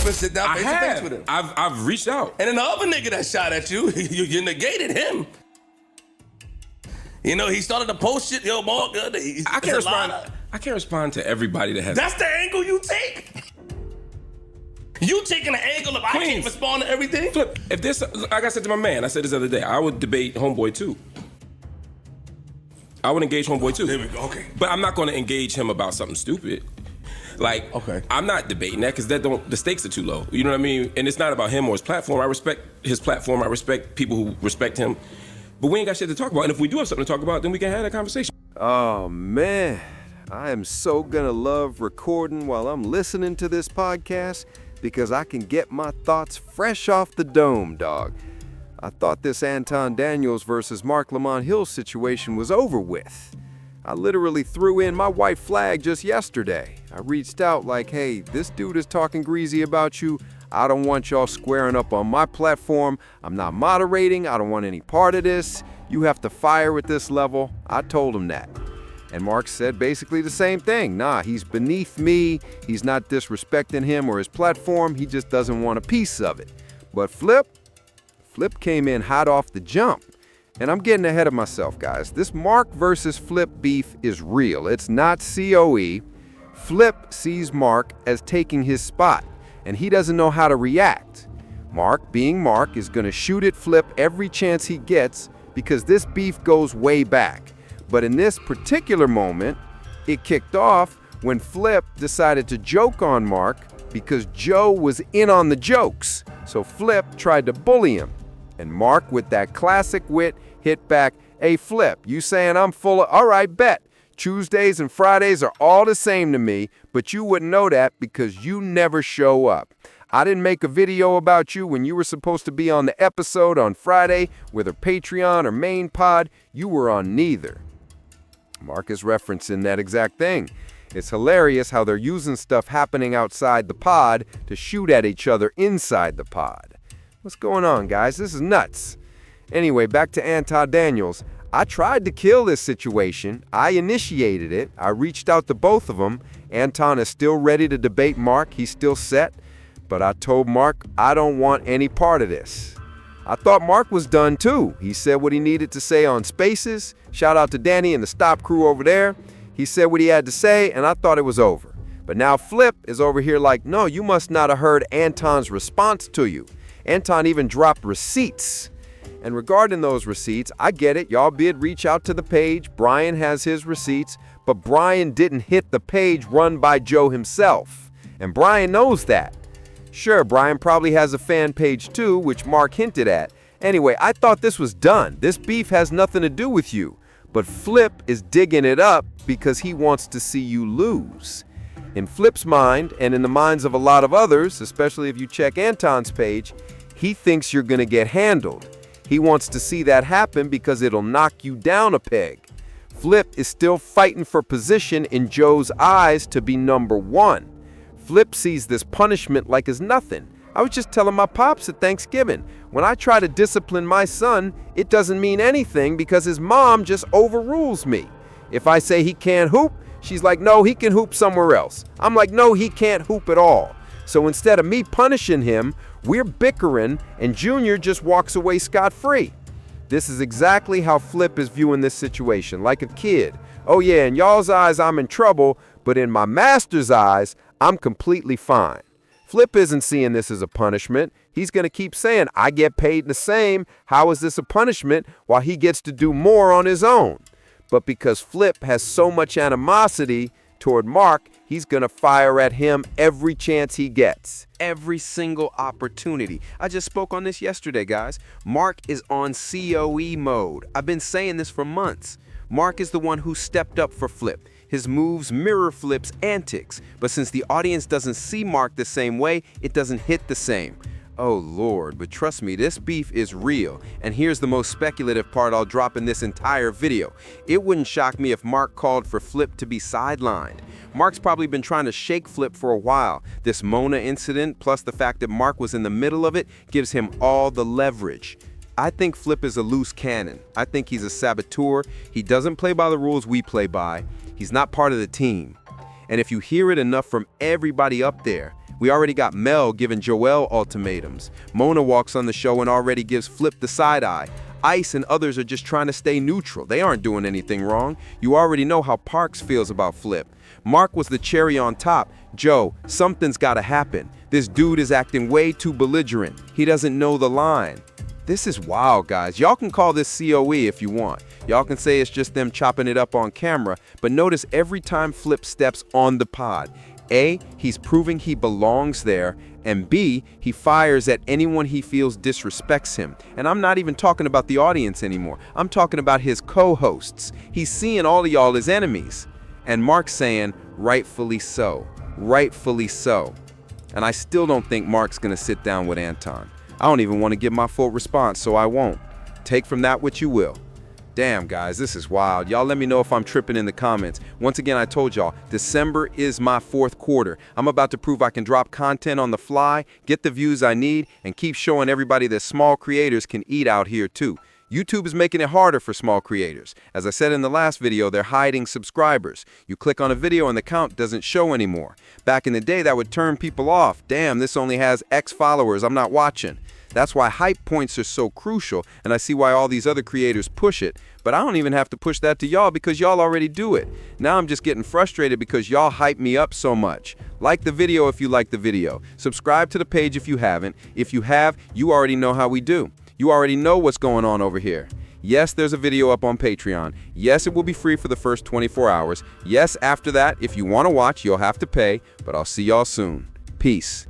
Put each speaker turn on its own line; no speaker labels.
up and sit down face to face with him.
I've reached out.
And then the other nigga that shot at you, you negated him. You know, he started to post shit. Yo, Mark,
I can't respond to everybody that has.
That's the angle you take. You taking the angle of I can't respond to everything?
Flip, if this, like I said to my man, I said this the other day, I would debate Homeboy too. I would engage Homeboy too.
There we go, okay.
But I'm not gonna engage him about something stupid. Like,
okay.
I'm not debating that because the stakes are too low. You know what I mean? And it's not about him or his platform. I respect his platform. I respect people who respect him. But we ain't got shit to talk about. And if we do have something to talk about, then we can have that conversation.
Oh, man. I am so gonna love recording while I'm listening to this podcast because I can get my thoughts fresh off the dome, dog. I thought this Anton Daniels versus Marc Lamont Hill situation was over with. I literally threw in my white flag just yesterday. I reached out like, hey, this dude is talking greasy about you. I don't want y'all squaring up on my platform. I'm not moderating. I don't want any part of this. You have to fire at this level. I told him that. And Marc said basically the same thing. Nah, he's beneath me. He's not disrespecting him or his platform. He just doesn't want a piece of it. But Flip came in hot off the jump. And I'm getting ahead of myself, guys. This Marc versus Flip beef is real. It's not COE. Flip sees Marc as taking his spot, and he doesn't know how to react. Marc, being Marc, is going to shoot at Flip every chance he gets because this beef goes way back. But in this particular moment, it kicked off when Flip decided to joke on Marc because Joe was in on the jokes. So Flip tried to bully him. And Marc, with that classic wit, hit back, hey Flip, you saying I'm full of, all right, bet. Tuesdays and Fridays are all the same to me, but you wouldn't know that because you never show up. I didn't make a video about you when you were supposed to be on the episode on Friday, whether Patreon or main pod, you were on neither. Marc is referencing that exact thing. It's hilarious how they're using stuff happening outside the pod to shoot at each other inside the pod. What's going on, guys? This is nuts. Anyway, back to Anton Daniels. I tried to kill this situation. I initiated it. I reached out to both of them. Anton is still ready to debate Marc. He's still set. But I told Marc I don't want any part of this. I thought Marc was done too. He said what he needed to say on Spaces. Shout out to Danny and the Stop crew over there. He said what he had to say, and I thought it was over. But now Flip is over here like, no, you must not have heard Anton's response to you. Anton even dropped receipts. And regarding those receipts, I get it. Y'all did reach out to the page. Brian has his receipts, but Brian didn't hit the page run by Joe himself. And Brian knows that. Sure, Brian probably has a fan page too, which Marc hinted at. Anyway, I thought this was done. This beef has nothing to do with you. But Flip is digging it up because he wants to see you lose. In Flip's mind, and in the minds of a lot of others, especially if you check Anton's page, he thinks you're going to get handled. He wants to see that happen because it'll knock you down a peg. Flip is still fighting for position in Joe's eyes to be number one. Flip sees this punishment like it's nothing. I was just telling my pops at Thanksgiving, when I try to discipline my son, it doesn't mean anything because his mom just overrules me. If I say he can't hoop, she's like, no, he can hoop somewhere else. I'm like, no, he can't hoop at all. So instead of me punishing him, we're bickering and Junior just walks away scot-free. This is exactly how Flip is viewing this situation, like a kid. Oh yeah, in y'all's eyes, I'm in trouble, but in my master's eyes, I'm completely fine. Flip isn't seeing this as a punishment. He's going to keep saying, I get paid the same. How is this a punishment while he gets to do more on his own? But because Flip has so much animosity toward Marc, he's going to fire at him every chance he gets. Every single opportunity. I just spoke on this yesterday, guys. Marc is on COE mode. I've been saying this for months. Marc is the one who stepped up for Flip. His moves mirror Flip's antics, but since the audience doesn't see Marc the same way, it doesn't hit the same. Oh Lord, but trust me, this beef is real. And here's the most speculative part I'll drop in this entire video. It wouldn't shock me if Marc called for Flip to be sidelined. Marc's probably been trying to shake Flip for a while. This Mona incident, plus the fact that Marc was in the middle of it, gives him all the leverage. I think Flip is a loose cannon. I think he's a saboteur. He doesn't play by the rules we play by. He's not part of the team. And if you hear it enough from everybody up there, We already got Mel giving Joel ultimatums. Mona walks on the show and already gives Flip the side eye. Ice and others are just trying to stay neutral. They aren't doing anything wrong. You already know how Parks feels about Flip. Mark was the cherry on top. Joe, something's gotta happen. This dude is acting way too belligerent. He doesn't know the line. This is wild, guys. Y'all can call this COE if you want. Y'all can say it's just them chopping it up on camera, but notice every time Flip steps on the pod, A, he's proving he belongs there, and B, he fires at anyone he feels disrespects him. And I'm not even talking about the audience anymore. I'm talking about his co-hosts. He's seeing all of y'all as enemies. And Mark's saying, rightfully so. Rightfully so. And I still don't think Mark's gonna sit down with Anton. I don't even want to give my full response, so I won't. Take from that what you will. Damn, guys, this is wild. Y'all let me know if I'm tripping in the comments. Once again, I told y'all, December is my fourth quarter. I'm about to prove I can drop content on the fly, get the views I need, and keep showing everybody that small creators can eat out here too. YouTube is making it harder for small creators. As I said in the last video, they're hiding subscribers. You click on a video and the count doesn't show anymore. Back in the day, that would turn people off. Damn, this only has X followers, I'm not watching. That's why hype points are so crucial, and I see why all these other creators push it. But I don't even have to push that to y'all because y'all already do it. Now I'm just getting frustrated because y'all hype me up so much. Like the video if you like the video. Subscribe to the page if you haven't. If you have, you already know how we do. You already know what's going on over here. Yes, there's a video up on Patreon. Yes, it will be free for the first 24 hours. Yes, after that, if you want to watch, you'll have to pay. But I'll see y'all soon. Peace.